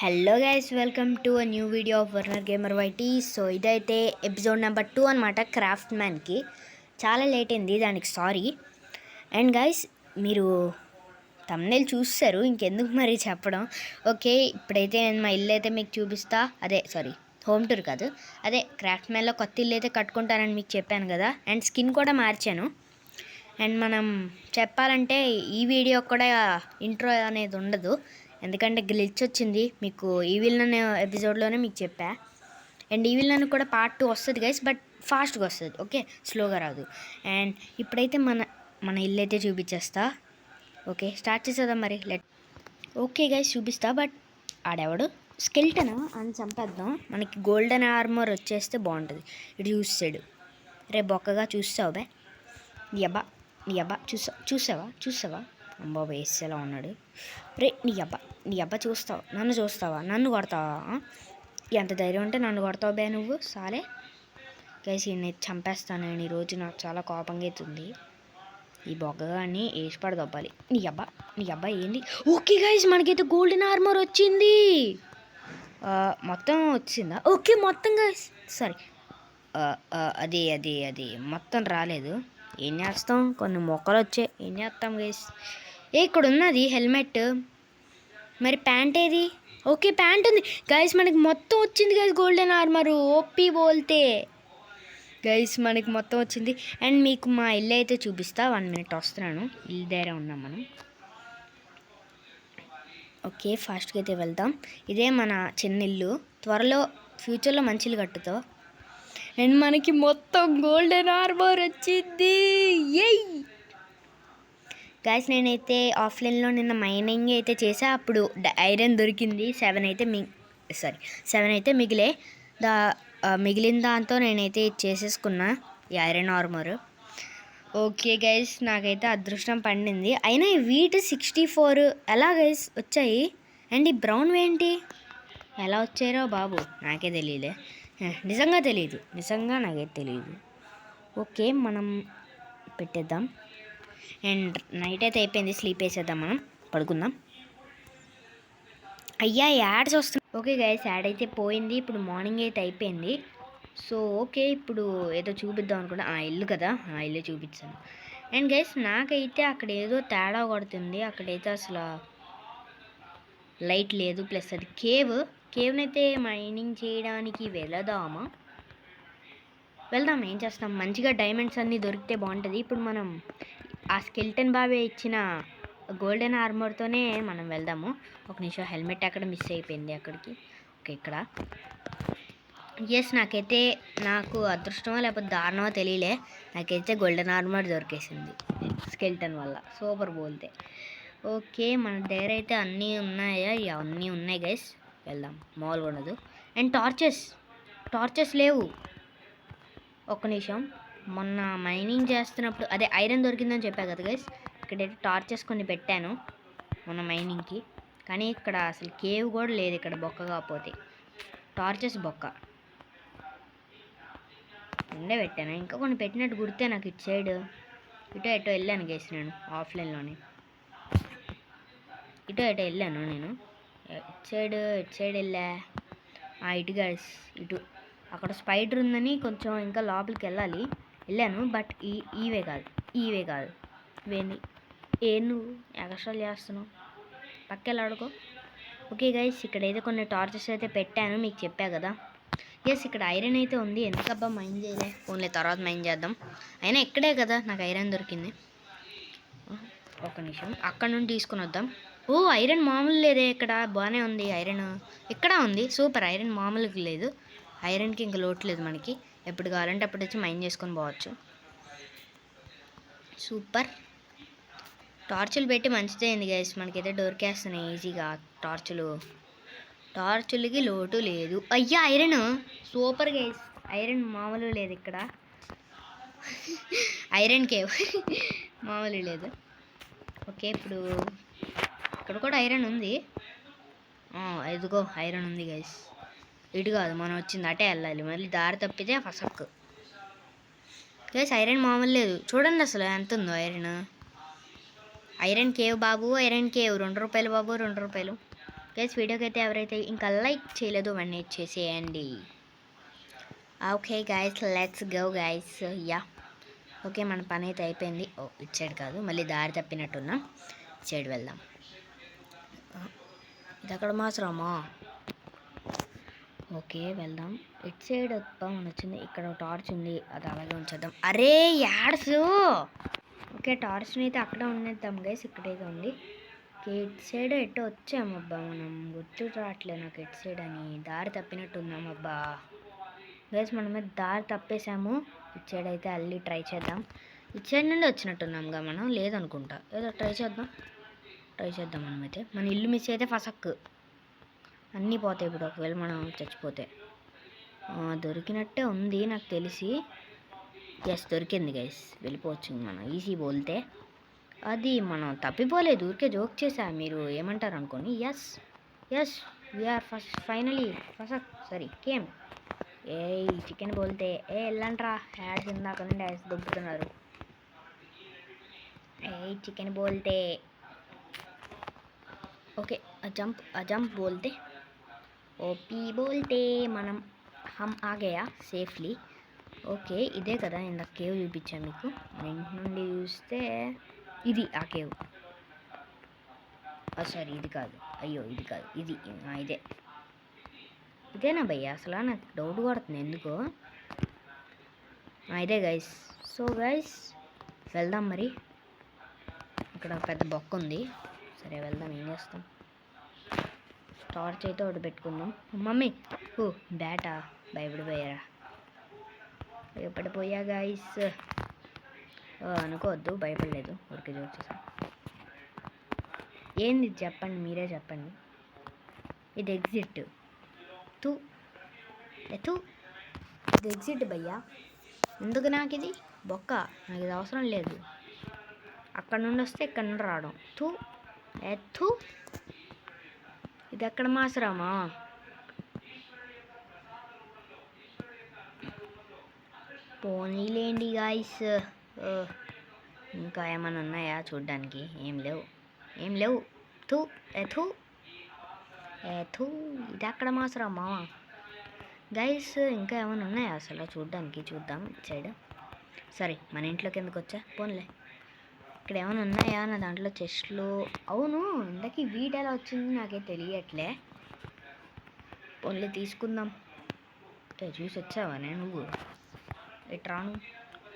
Hello guys, welcome to a new video of Warner gamer YT. So ఇదైతే episode number 2 అనమాట. క్రాఫ్ట్మ్యాన్కి చాలా late అయింది, దానికి సారీ. అండ్ గైస్, మీరు థంబ్నెయిల్ చూస్తారు, ఇంకెందుకు మరి చెప్పడం. ఓకే, ఇప్పుడైతే నేను మా ఇల్లు అయితే మీకు చూపిస్తా. హోమ్ టూర్ కాదు, క్రాఫ్ట్మ్యాన్లో కొత్త ఇల్లు అయితే కట్టుకుంటానని మీకు చెప్పాను కదా. అండ్ స్కిన్ కూడా మార్చాను. అండ్ మనం చెప్పాలంటే ఈ వీడియో కూడా ఇంట్రో అనేది ఉండదు, ఎందుకంటే గ్లిచ్ వచ్చింది. మీకు ఈ విలన్ ఎపిసోడ్లోనే మీకు చెప్పా. అండ్ ఈ విలన్ కూడా పార్ట్ 2 వస్తుంది గైస్, బట్ ఫాస్ట్గా వస్తుంది, ఓకే, స్లోగా రాదు. అండ్ ఇప్పుడైతే మన ఇల్లు అయితే చూపించేస్తా. ఓకే, స్టార్ట్ చేసేద్దాం మరి. ఓకే గైస్, చూపిస్తా. బట్ ఆడెవడు స్కెల్టన్ అని చంపేద్దాం. మనకి గోల్డెన్ ఆర్మర్ వచ్చేస్తే బాగుంటుంది. ఇటు చూస్తాడు, రేపు బొక్కగా చూస్తావు బే. నీ అబ్బా చూసావా అమ్మా, వేసేలా ఉన్నాడు. రే నీ అబ్బా చూస్తావా, నన్ను కొడతావా? ఎంత ధైర్యం ఉంటే నన్ను కొడతావు బే నువ్వు, సాలే. గైస్, ఈయన చంపేస్తాను నేను ఈరోజు. నాకు చాలా కోపంగా అవుతుంది. ఈ బొగ్గగాన్ని వేసి పడదొబ్బాలి. నీ అబ్బా ఏంది? ఓకే గైస్, మనకైతే గోల్డెన్ ఆర్మర్ వచ్చింది. మొత్తం వచ్చిందా? ఓకే, మొత్తం గైస్, సారీ, అది మొత్తం రాలేదు. ఏం చేస్తాం, కొన్ని మొక్కలు వచ్చాయి, ఏం చేస్తాం గైస్. ఇక్కడ ఉన్నది హెల్మెట్, మరి ప్యాంట్ ఏది? ఓకే, ప్యాంట్ ఉంది గైస్. మనకి మొత్తం వచ్చింది గైస్ గోల్డెన్ ఆర్మరు. ఓపీ బోల్తే గైస్, మనకి మొత్తం వచ్చింది. అండ్ మీకు మా ఇల్లు అయితే చూపిస్తా. 1 minute వస్తున్నాను. ఇల్లు దగ్గర ఉన్నాం మనం. ఓకే, ఫాస్ట్గా అయితే వెళ్దాం. ఇదే మన చిన్న ఇల్లు. త్వరలో ఫ్యూచర్లో మంచి ఇల్లు కట్టుతాం. అండ్ మనకి మొత్తం గోల్డెన్ ఆర్మర్ వచ్చింది. ఏయ్ గైస్, నేనైతే ఆఫ్లైన్లో నిన్న మైనింగ్ అయితే చేసా. అప్పుడు ఐరన్ దొరికింది. 7 అయితే మిగిలే. మిగిలిన దాంతో నేనైతే చేసేసుకున్నా ఈ ఐరన్ ఆర్మర్. ఓకే గైస్, నాకైతే అదృష్టం పండింది. అయినా ఈ వీట్ 64 ఎలా గైస్ వచ్చాయి? అండ్ ఈ బ్రౌన్ ఏంటి, ఎలా వచ్చారో బాబు నాకే తెలియలే. నిజంగా నాకైతే తెలియదు. ఓకే, మనం పెట్టేద్దాం. అండ్ నైట్ అయితే అయిపోయింది, స్లీప్ వేసేద్దాం, మనం పడుకుందాం. అయ్యా, యాడ్స్ వస్తుంది. ఓకే గైస్, యాడ్ అయితే పోయింది. ఇప్పుడు మార్నింగ్ అయితే అయిపోయింది. సో ఓకే, ఇప్పుడు ఏదో చూపిద్దాం అనుకుంటా. ఇల్లు కదా, ఇల్లు చూపించాను. అండ్ గైస్, నాకైతే అక్కడ ఏదో తేడా కొడుతుంది. అక్కడైతే అసలు లైట్ లేదు, ప్లస్ అది కేవ్నైతే మైనింగ్ చేయడానికి వెళ్దాం. ఏం చేస్తాం, మంచిగా డైమండ్స్ అన్నీ దొరికితే బాగుంటుంది. ఇప్పుడు మనం ఆ స్కెల్టన్ బాబే ఇచ్చిన గోల్డెన్ ఆర్మర్తోనే మనం వెళ్దాము. ఒక నిమిషం, హెల్మెట్ అక్కడ మిస్ అయిపోయింది అక్కడికి. ఓకే, ఇక్కడ ఎస్, నాకు అదృష్టమో లేకపోతే దారుణమో తెలియలే, నాకైతే గోల్డెన్ ఆర్మర్ దొరికేసింది స్కెల్టన్ వల్ల. సూపర్ బోల్తే. ఓకే, మన దగ్గర అయితే అన్నీ ఉన్నాయా? అన్నీ ఉన్నాయి గైస్, వెళ్దాం. మామూలుగా ఉండదు. అండ్ టార్చెస్ లేవు. ఒక్క నిమిషం, మొన్న మైనింగ్ చేస్తున్నప్పుడు ఐరన్ దొరికిందని చెప్పా కదా గైస్. ఇక్కడైతే టార్చెస్ కొన్ని పెట్టాను మొన్న మైనింగ్కి, కానీ ఇక్కడ అసలు కేవ్ కూడా లేదు. ఇక్కడ బొక్క కాకపోతే టార్చెస్ బొక్క ఉండే పెట్టాను. ఇంకా కొన్ని పెట్టినట్టు గుర్తే నాకు. ఇటు సైడ్ ఎటో వెళ్ళాను గైస్, నేను ఆఫ్లైన్లోనే ఎటో వెళ్ళాను నేను. ఇటు సైడ్ వెళ్ళా. ఇటు గైస్, ఇటు అక్కడ స్పైడర్ ఉందని కొంచెం ఇంకా లోపలికి వెళ్ళాను. బట్ ఇవే కాదు ఇవేంది, నువ్వు ఎక్స్ట్రాలు చేస్తున్నావు, పక్కెళ్ళాడుకో. ఓకే గైస్, ఇక్కడైతే కొన్ని టార్చెస్ అయితే పెట్టాను, మీకు చెప్పా కదా. ఎస్, ఇక్కడ ఐరన్ అయితే ఉంది. ఎందుకబ్బా మైండ్ చేయలే, ఓన్లీ తర్వాత మైండ్ చేద్దాం. అయినా ఇక్కడే కదా నాకు ఐరన్ దొరికింది. ఒక నిమిషం, అక్కడ నుండి తీసుకుని వద్దాం. ఐరన్ మామూలు లేదే, ఇక్కడ బాగానే ఉంది ఐరన్. ఇక్కడ ఉంది, సూపర్. ఐరన్ మామూలుగా లేదు, ఐరన్కి ఇంకా లోటు లేదు మనకి. ఎప్పుడు కావాలంటే అప్పుడు వచ్చి మైండ్ చేసుకొని పోవచ్చు. సూపర్. టార్చులు పెట్టి మంచిదైంది గైస్, మనకైతే దొరికేస్తున్నాయి ఈజీగా టార్చులకి లోటు లేదు. అయ్యా, ఐరన్ సూపర్ గైస్, ఐరన్ మామూలు లేదు ఇక్కడ. ఐరన్ కేవ్ మామూలు లేదు. ఓకే, ఇప్పుడు ఇక్కడ కూడా ఐరన్ ఉంది. ఎదుగో ఐరన్ ఉంది గైస్. ఇటు కాదు, మనం వచ్చింది అటే వెళ్ళాలి, మళ్ళీ దారి తప్పితే ఫసక్కు గైస్. ఐరన్ మామూలు లేదు, చూడండి అసలు ఎంత ఉందో ఐరన్ కేవ్ బాబు. ఐరన్ కేవ్ 2 రూపాయలు బాబు, 2 రూపాయలు. గైస్ వీడియోకి అయితే ఎవరైతే ఇంకా లైక్ చేయలేదో వెంటనే చేసేయండి. Okay guys, let's go guys. Yeah okay, మన పని అయితే అయిపోయింది. ఓ ఇటు సైడ్ కాదు, మళ్ళీ దారి తప్పినట్టున్నా. ఇటు సైడ్ వెళ్దాం. ఇది అక్కడ మాత్రమా? ఓకే వెళ్దాం. ఇటు సైడ్ వద్దామని వచ్చింది. ఇక్కడ టార్చ్ ఉంది, అది అలాగే ఉంచేద్దాం. అరే యాడ్స్. ఓకే టార్చ్ని అయితే అక్కడ ఉండేద్దాం గైస్. ఇక్కడైతే ఉంది. ఇటు సైడ్ ఎటు వచ్చామబ్బా మనం, గుర్తు రావట్లేదు నాకు ఎటు సైడ్ అని. దారి తప్పినట్టు ఉందామబ్బా గైస్. మనమే దారి తప్పేసాము. ఇటు సైడ్ అయితే అల్లి ట్రై చేద్దాం. ఇటు సైడ్ నుండి వచ్చినట్టున్నాంగా మనం, లేదనుకుంటా. ఏదో ట్రై చేద్దాం మనమైతే. మన ఇల్లు మిస్ అయితే ఫసక్ అన్నీ పోతాయి ఇప్పుడు ఒకవేళ మనం చచ్చిపోతే. దొరికినట్టే ఉంది నాకు తెలిసి. ఎస్ దొరికింది గైస్, వెళ్ళిపోవచ్చు మనం. ఈజీ బోల్తే అది మనం తప్పిపోలేదు, ఊరికే జోక్ చేసా, మీరు ఏమంటారు అనుకోని. ఎస్ వీఆర్ ఫైనలీ ఫసక్ సారీ కేమ్. ఏ చికెన్ బోల్తే వెళ్ళంట్రా. యాడ్స్ ఇందాక నుండి యాడ్స్ దొబ్బుతున్నారు. చికెన్ బోల్తే. ఓకే జంప్ బోల్తే ఓపీ బోల్తే మనం హమ్ ఆగయా సేఫ్లీ. ఓకే ఇదే కదా ఇందాక కేవ్ చూపించాను మీకు. మన ఇంటి నుండి చూస్తే ఇది ఆ కేవ్. సారీ ఇది కాదు, అయ్యో ఇది కాదు, ఇదే ఇదేనా భయ్య? అసలు నాకు డౌట్ కొడుతుంది ఎందుకో. ఇదే గైస్. సో గైస్ వెళ్దాం మరి. ఇక్కడ పెద్ద బొక్క ఉంది. సరే వెళ్దాం, ఏం చేస్తాం. టార్చ్ అయితే ఒకటి పెట్టుకుందాం. మమ్మీ ఓ బ్యాటా, భయపడిపోయా గైస్. అనుకోవద్దు, భయపడలేదు, ఊరికే జోక్ చేసాం. ఏంది చెప్పండి, మీరే చెప్పండి. ఇది ఎగ్జిట్. ఇది ఎగ్జిట్ భయ్యా. ఎందుకు నాకు ఇది బొక్క? నాకు ఇది అవసరం లేదు. అక్కడ నుండి వస్తే ఇక్కడ నుండి రావడం. ఇది ఎక్కడ మాసరామా? పోనీలేండి గాయస్. ఇంకా ఏమైనా ఉన్నాయా చూడ్డానికి? ఏం లేవు. ఇది ఎక్కడ మాసరామా గైస్? ఇంకా ఏమైనా ఉన్నాయా అసలు చూడ్డానికి? చూద్దాం సైడ్. సరే మన ఇంట్లోకి ఎందుకు వచ్చా, పోన్లే. ఇక్కడ ఏమైనా ఉన్నాయా నా దాంట్లో చెస్ట్లు? అవును, ఇందాక వీట్ ఎలా వచ్చింది నాకే తెలియట్లే. పోన్లే తీసుకుందాం. చూసి వచ్చావా నువ్వు? ఎట్రాను.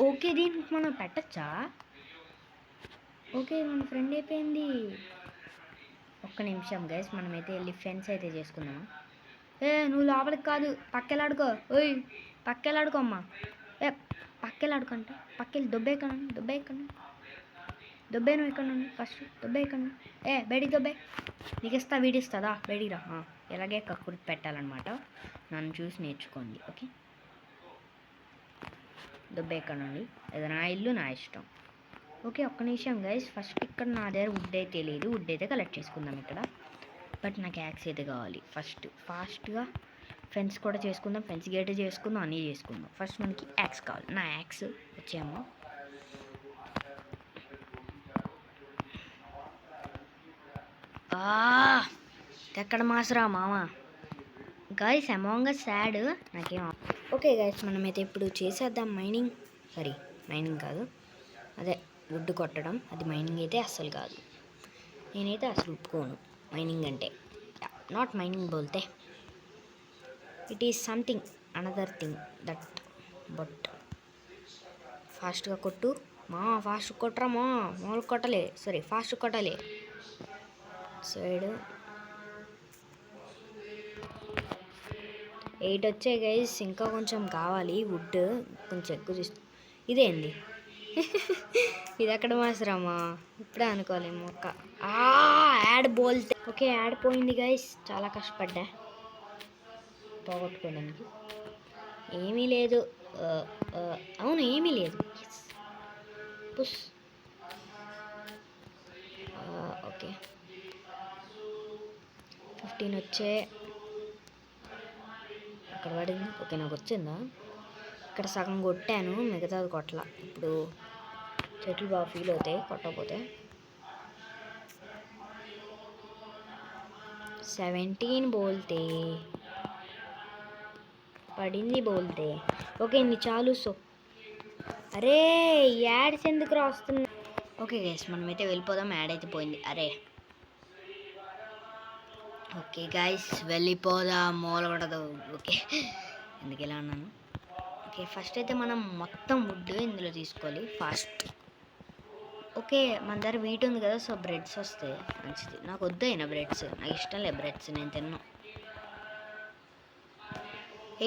ఓకే దీనికి మనం పెట్టచ్చా? ఓకే మన ఫ్రెండ్ అయిపోయింది. ఒక్క నిమిషం గైస్, మనమైతే వెళ్ళి ఫెన్స్ అయితే చేసుకుందామా. నువ్వు లోపలికి కాదు, పక్కెళ్ళాడుకో. పక్కెళ్ళాడుకో అమ్మా. పక్కెళ్ళాడుకుంటే పక్కెళ్ళి దొబ్బే నువ్వు ఇక్కడ నుండి ఫస్ట్. దొబ్బే ఇక్కడ నుండి. బయటికి దొబ్బే. నీకు ఇస్తా, వీడిస్తుందా? బయటికి రా. ఇలాగే కక్కుర్తి పెట్టాలన్నమాట. నన్ను చూసి నేర్చుకోండి. ఓకే దొబ్బే ఇక్కడ నుండి. అది నా ఇల్లు, నా ఇష్టం. ఓకే ఒక్క నిమిషం గైస్. ఫస్ట్ ఇక్కడ నా దగ్గర వుడ్ అయితే లేదు. వుడ్ అయితే కలెక్ట్ చేసుకుందాం ఇక్కడ. బట్ నాకు యాక్స్ అయితే కావాలి. ఫాస్ట్గా ఫెన్స్ కూడా చేసుకుందాం, ఫెన్స్ గేట్ చేసుకుందాం, అన్నీ చేసుకుందాం. ఫస్ట్ మనకి యాక్స్ కావాలి. నా యాక్స్ వచ్చాము. ఎక్కడ మాసరా మామ గైస్? అమాంగ్ అస్ సాడ్ నాకేం. ఓకే గైస్ మనమైతే ఇప్పుడు చేసేద్దాం మైనింగ్ కాదు, అదే వుడ్ కొట్టడం. అది మైనింగ్ అయితే అస్సలు కాదు. నేనైతే అసలు ఒప్పుకోను మైనింగ్ అంటే. నాట్ మైనింగ్ బోల్తే it is something another thing that. But ఫాస్ట్గా కొట్టు ఫాస్ట్ కొట్టరా మామూలు కొట్టలే. సారీ ఫాస్ట్ కొట్టాలి. సైడ్ 8 వచ్చాయి గైస్. ఇంకా కొంచెం కావాలి వుడ్, కొంచెం ఎక్కువ తీసు. ఇదేంది? ఇది ఎక్కడ మాసరామా? ఇప్పుడే అనుకోవాలి మొక్క. యాడ్ బోల్తే. ఓకే యాడ్ పోయింది గైస్. చాలా కష్టపడ్డా పోగొట్టుకోవడానికి. ఏమీ లేదు. అవును ఏమీ లేదు. పుష్. ఓకే 15 వచ్చే. అక్కడ పడింది. ఓకే నాకు వచ్చిందా? ఇక్కడ సగం కొట్టాను, మిగతాది కొట్టలా. ఇప్పుడు చెట్లు బాగా ఫీల్ అవుతాయి కొట్టకపోతే. 17 బోల్తే పడింది బోల్తే. ఓకే ఇన్ని చాలు. సో అరే యాడ్స్ ఎందుకు రాస్తున్నా? ఓకే గైస్ మనమైతే వెళ్ళిపోదాం. యాడ్ అయితే పోయింది. అరే ఓకే గైస్ వెళ్ళిపోదాం. మూలపడదు. ఓకే ఎందుకు ఎలా అన్నాను? ఓకే ఫస్ట్ అయితే మనం మొత్తం వుడ్ ఇందులో తీసుకోవాలి ఫాస్ట్. ఓకే మన దగ్గర వీట్ ఉంది కదా, సో బ్రెడ్స్ వస్తాయి మంచిది. నాకు వద్దయినా బ్రెడ్స్, నాకు ఇష్టం లేదు బ్రెడ్స్, నేను తిన్నా.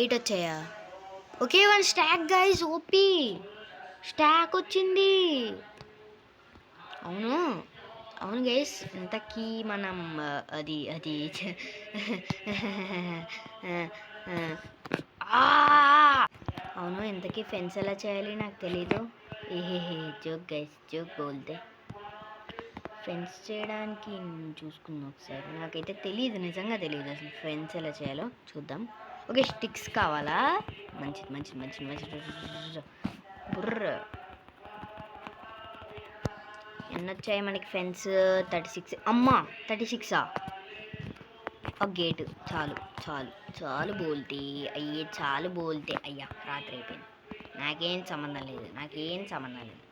8 వచ్చాయా? Okay 1 stock guys, OP stock వచ్చింది. అవును అవును గైస్, ఇంతకీ మనం అది అది అవును ఇంతకీ ఫెన్స్ ఎలా చేయాలి నాకు తెలీదు. ఏహే జోక్ గైస్, జోక్ బోల్తే. ఫెన్స్ చేయడానికి చూసుకుందాం ఒకసారి. నాకైతే తెలియదు, నిజంగా తెలియదు అసలు ఫెన్స్ ఎలా చేయాలో. చూద్దాం. ఓకే స్టిక్స్ కావాలా? మంచిది మంచిది మంచిది మంచిది. బుర్ర ఎన్ని వచ్చాయి మనకి ఫెన్స్? 36. అమ్మా 36ఆ? ఒక గేటు చాలు చాలు చాలు బోల్తే. అయ్యే చాలు బోల్తే. అయ్యా రాత్రి అయిపోయింది. నాకేం సంబంధం లేదు, నాకేం సంబంధం లేదు.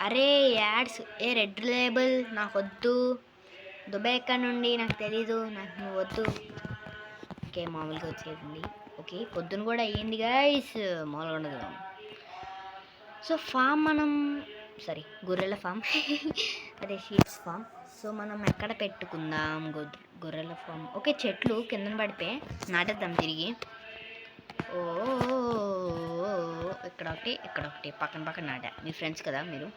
అరే యాడ్స్, ఏ రెడ్ లేబుల్ నాకు వద్దు. దుబాయ్ ఎక్కడ నుండి నాకు తెలీదు, నాకు నువ్వు వద్దు. ఓకే మామూలుగా వచ్చేసింది. ఓకే పొద్దున కూడా అయ్యింది గైస్, మామూలుగా ఉండదు. సో ఫామ్ మనం సారీ గొర్రెల ఫామ్ అదే షీప్స్ ఫామ్. సో మనం ఎక్కడ పెట్టుకుందాం గొర్రెల ఫామ్? ఓకే చెట్లు కిందన పడిపోయి నాటేద్దాం తిరిగి. ఓ ఇక్కడ ఒకటి ఇక్కడ ఒకటి పక్కన పక్కన నాటా. మీ ఫ్రెండ్స్ కదా మీరు.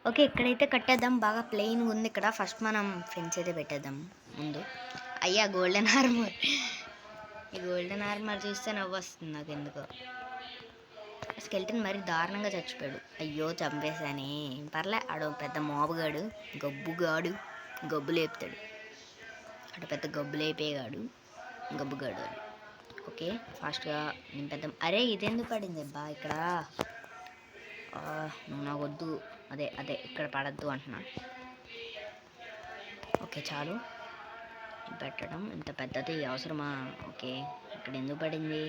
ఓకే ఇక్కడైతే కట్టేద్దాం. బాగా ప్లెయిన్ ఉంది ఇక్కడ. ఫస్ట్ మనం ఫెన్స్ అయితే పెట్టేద్దాం ముందు. అయ్యా గోల్డెన్ ఆర్మర్, ఈ గోల్డెన్ ఆర్మర్ చూస్తే నవ్వు వస్తుంది నాకు ఎందుకో. స్కెల్టన్ మరి దారుణంగా చచ్చిపోయాడు. అయ్యో చంపేశానే. పర్లే ఆడు పెద్ద మోబగాడు, గబ్బుగాడు, గబ్బు లేపుతాడు. అటు పెద్ద గబ్బు లేపేగాడు, గబ్బుగాడు అని. ఓకే ఫాస్ట్గా నింపేద్దాం. అరే ఇదెందుకు పడింది అబ్బా ఇక్కడ? నువ్వు నాకు వద్దు. అదే అదే ఇక్కడ పడద్దు అంటున్నా. ఓకే చాలు పెట్టడం. ఇంత పెద్దది అవసరమా? ఓకే ఇక్కడ ఎందుకు పడింది?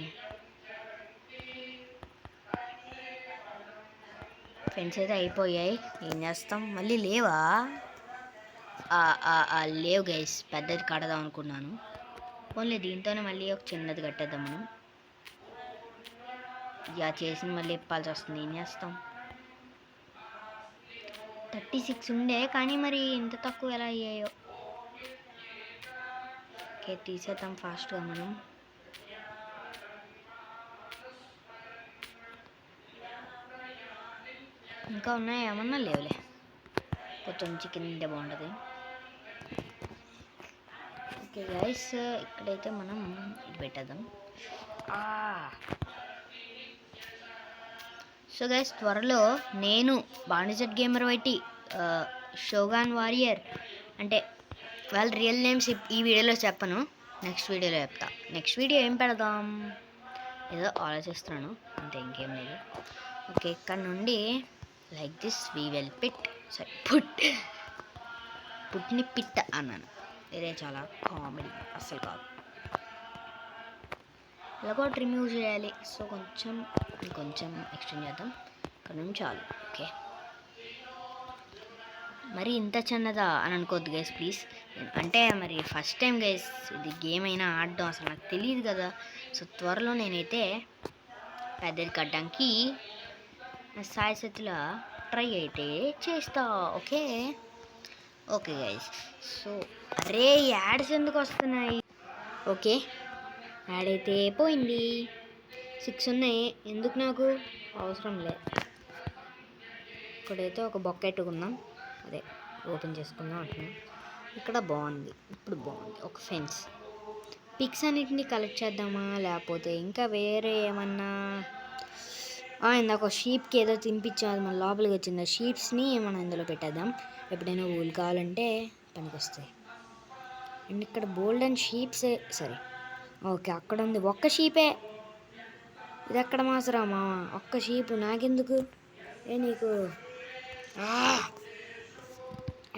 ఫెన్స్ అయితే అయిపోయాయి, ఏం చేస్తాం. మళ్ళీ లేవా? లేవు గైస్, పెద్దది కడదాం అనుకున్నాను. ఓన్లీ దీంతోనే మళ్ళీ ఒక చిన్నది కట్టేద్దాం మనం. ఇక చేసిన మళ్ళీ ఇప్పాల్సి వస్తుంది, ఏం చేస్తాం. 36 ఉండే కానీ మరి ఇంత తక్కువ ఎలా అయ్యాయో. ఓకే తీసేద్దాం ఫాస్ట్గా మనం. ఇంకా ఉన్నాయి ఏమన్నా? లేవులే, కొంచెం చికెన్ తింటే బాగుంటుంది. ఓకే గైస్ ఇక్కడైతే మనం ఇది పెట్టేద్దాం. సో గైస్ త్వరలో నేను బాణిజెట్ గేమర్ వైటీ, షోగాన్ వారియర్ అంటే వాళ్ళ రియల్ నేమ్స్ ఈ వీడియోలో చెప్పను, నెక్స్ట్ వీడియోలో చెప్తా. నెక్స్ట్ వీడియో ఏం పెడదాం ఏదో ఆలోచిస్తున్నాను అంతే, ఇంకేం లేదు. ఓకే ఇక్కడ నుండి like this we will pit sorry పుట్ని పిట్ట అన్నాను, వేరే చాలా కామెడీ అస్సలు కాదు. ఇలాగో రిమూవ్ చేయాలి. సో కొంచెం ఎక్స్టెండ్ చేద్దాం. ఇక్కడ నుంచి చాలు. ఓకే మరి ఇంత చిన్నదా అని అనుకోవద్దు గైస్ ప్లీజ్. అంటే మరి ఫస్ట్ టైం గైస్ ఇది గేమ్ అయినా ఆడడం అసలు నాకు తెలియదు కదా. సో త్వరలో నేనైతే పెద్దది కట్టడానికి సాయశక్తిలో ట్రై అయితే చేస్తా. Okay okay guys. సో అరే యాడ్స్ ఎందుకు వస్తున్నాయి? ఓకే యాడ్ అయితే పోయింది. 6 ఉన్నాయి, ఎందుకు నాకు అవసరం లేదు. ఇక్కడైతే ఒక బొక్క పెట్టుకుందాం, అదే ఓపెన్ చేసుకుందాం అంటున్నాం. ఇక్కడ బాగుంది, ఇప్పుడు బాగుంది. ఒక ఫెన్స్. పిక్స్ అన్నిటిని కలెక్ట్ చేద్దామా లేకపోతే ఇంకా వేరే ఏమన్నా? ఇందాక షీప్కి ఏదో తినిపించాం, అది మన లోపలికి వచ్చింది. ఆ షీప్స్ని మనం ఇందులో పెట్టేద్దాం, ఎప్పుడైనా ఊళ్ళు కావాలంటే పనికి వస్తాయి. అండ్ ఇక్కడ బోల్డెన్ షీప్సే సరే. ఓకే అక్కడ ఉంది ఒక్క షీపే. ఇది ఎక్కడ మాసరా మామ, ఒక్క షీపు నాకెందుకు? ఏ నీకు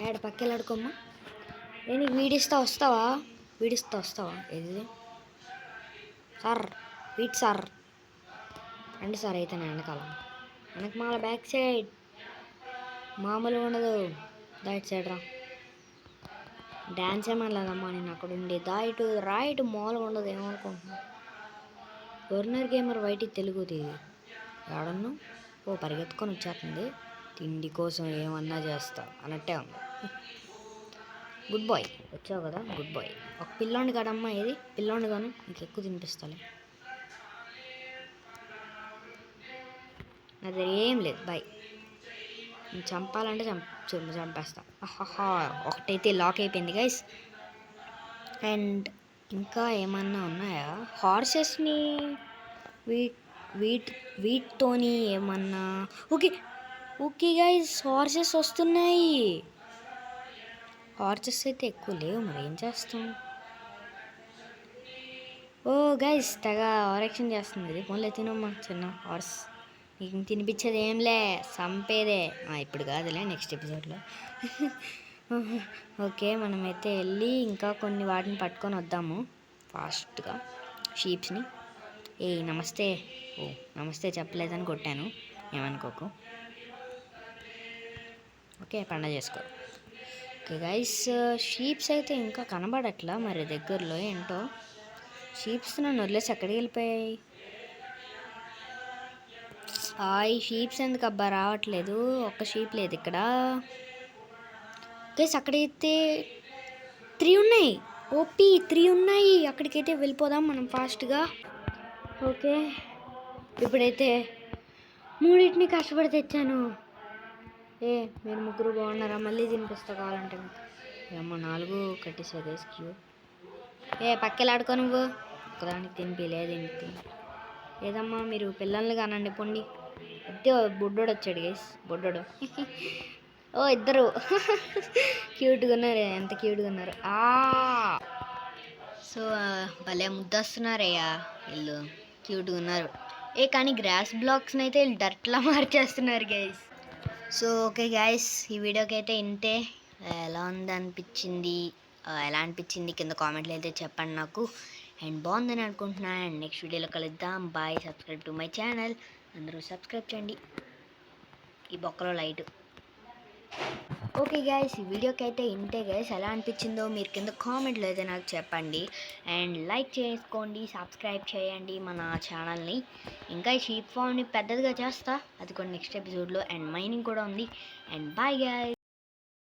యాడ్ పక్కెళ్ళాడుకోమ్మా. ఏ నీకు వీడిస్తా వస్తావా? ఏది సార్ వీట్ సార్ రండి సార్. అయితే నేను వెనకాలం వెనకమాల బ్యాక్ సైడ్ మామూలుగా ఉండదు. రైట్ సైడ్ రా. డ్యాన్స్ ఏమనలేదమ్మా నేను అక్కడ ఉండి దాయిటు రైట్ మామూలుగా ఉండదు. ఏమనుకుంటున్నా వర్నర్ గేమర్ వైటీ తెలుగుది ఏడన్నా పరిగెత్తుకొని వచ్చేస్తుంది. తిండి కోసం ఏమన్నా చేస్తా అన్నట్టే ఉంది. గుడ్ బాయ్ వచ్చావు కదా, గుడ్ బాయ్. ఒక పిల్లోండి కాడమ్మా, ఏది పిల్లోండి కానీ నీకు ఎక్కువ తినిపిస్తాలే. నా దగ్గర ఏం లేదు బాయ్. నేను చంపాలంటే చంపేస్తా. ఒకటైతే లాక్ అయిపోయింది గైస్. అండ్ ఇంకా ఏమన్నా ఉన్నాయా? హార్సెస్ని వీటితోని ఏమన్నా ఓకే గైస్, హార్సెస్ వస్తున్నాయి. హార్సెస్ అయితే ఎక్కువ లేవు, మరి ఏం చేస్తాం? ఓ గైస్ తెగ ఆరక్షన్ చేస్తుంది ఇది. ఫోన్లో తినమ్మా చిన్న హార్స్. నీకు తినిపించేది ఏంలే, చంపేదే. ఇప్పుడు కాదులే, నెక్స్ట్ ఎపిసోడ్లో. ఓకే మనమైతే వెళ్ళి ఇంకా కొన్ని వాటిని పట్టుకొని వద్దాము ఫాస్ట్గా. షీప్స్ని. నమస్తే. నమస్తే చెప్పలేదని కొట్టాను, ఏమనుకోకు. ఓకే పండగ చేసుకో. ఓకే గైస్, షీప్స్ అయితే ఇంకా కనబడట్లా మరి దగ్గరలో. ఏంటో షీప్స్ నన్ను వదిలేసి ఎక్కడికి వెళ్ళిపోయాయి? ఈ షీప్స్ ఎందుకు అబ్బా రావట్లేదు? ఒక్క షీప్ లేదు ఇక్కడ. గైస్ అక్కడైతే 3 ఉన్నాయి. 3 ఉన్నాయి. అక్కడికైతే వెళ్ళిపోదాం మనం ఫాస్ట్గా. ఓకే ఇప్పుడైతే 3 కష్టపడి తెచ్చాను. మీరు ముగ్గురు బాగున్నారా? మళ్ళీ తినిపిస్తా కావాలంటే. ఏమో 4 కట్టేసా గైస్ క్యూ. పక్కెళ్ళాడుకో నువ్వు. ఒకదానికి తినిపిలే దీనికి. ఏదమ్మా మీరు పిల్లల్ని కానండి పొండి. అయితే బొడ్డోడు వచ్చాడు గైస్, బొడ్డోడు. ఇద్దరు క్యూట్గా ఉన్నారు. ఎంత క్యూట్గా ఉన్నారు. సో భలే ముద్దొస్తున్నారయ్యా వీళ్ళు, క్యూట్గా ఉన్నారు. కానీ గ్రాస్ బ్లాక్స్ని అయితే వీళ్ళు డర్ట్లా మార్చేస్తున్నారు గైస్. సో ఓకే గైస్, ఈ వీడియోకి అయితే ఇంతే. ఎలా అనిపించింది కింద కామెంట్లో అయితే చెప్పండి నాకు. అండ్ బాగుందని అనుకుంటున్నా. అండ్ నెక్స్ట్ వీడియోలో కలుద్దాం. Bye. Subscribe to my channel. అందరూ సబ్స్క్రైబ్ చేయండి. ఈ బొక్కలో లైట్. ఓకే గైస్, ఈ వీడియోకి అయితే ఇంతే గైస్. ఎలా అనిపించిందో మీరు కింద కామెంట్లో అయితే నాకు చెప్పండి. అండ్ లైక్ చేసుకోండి, సబ్స్క్రైబ్ చేయండి మన ఛానల్ని. ఇంకా ఈ షీప్ ఫామ్ని పెద్దదిగా చేస్తా, అది కూడా నెక్స్ట్ ఎపిసోడ్లో. అండ్ మైనింగ్ కూడా ఉంది. And bye guys.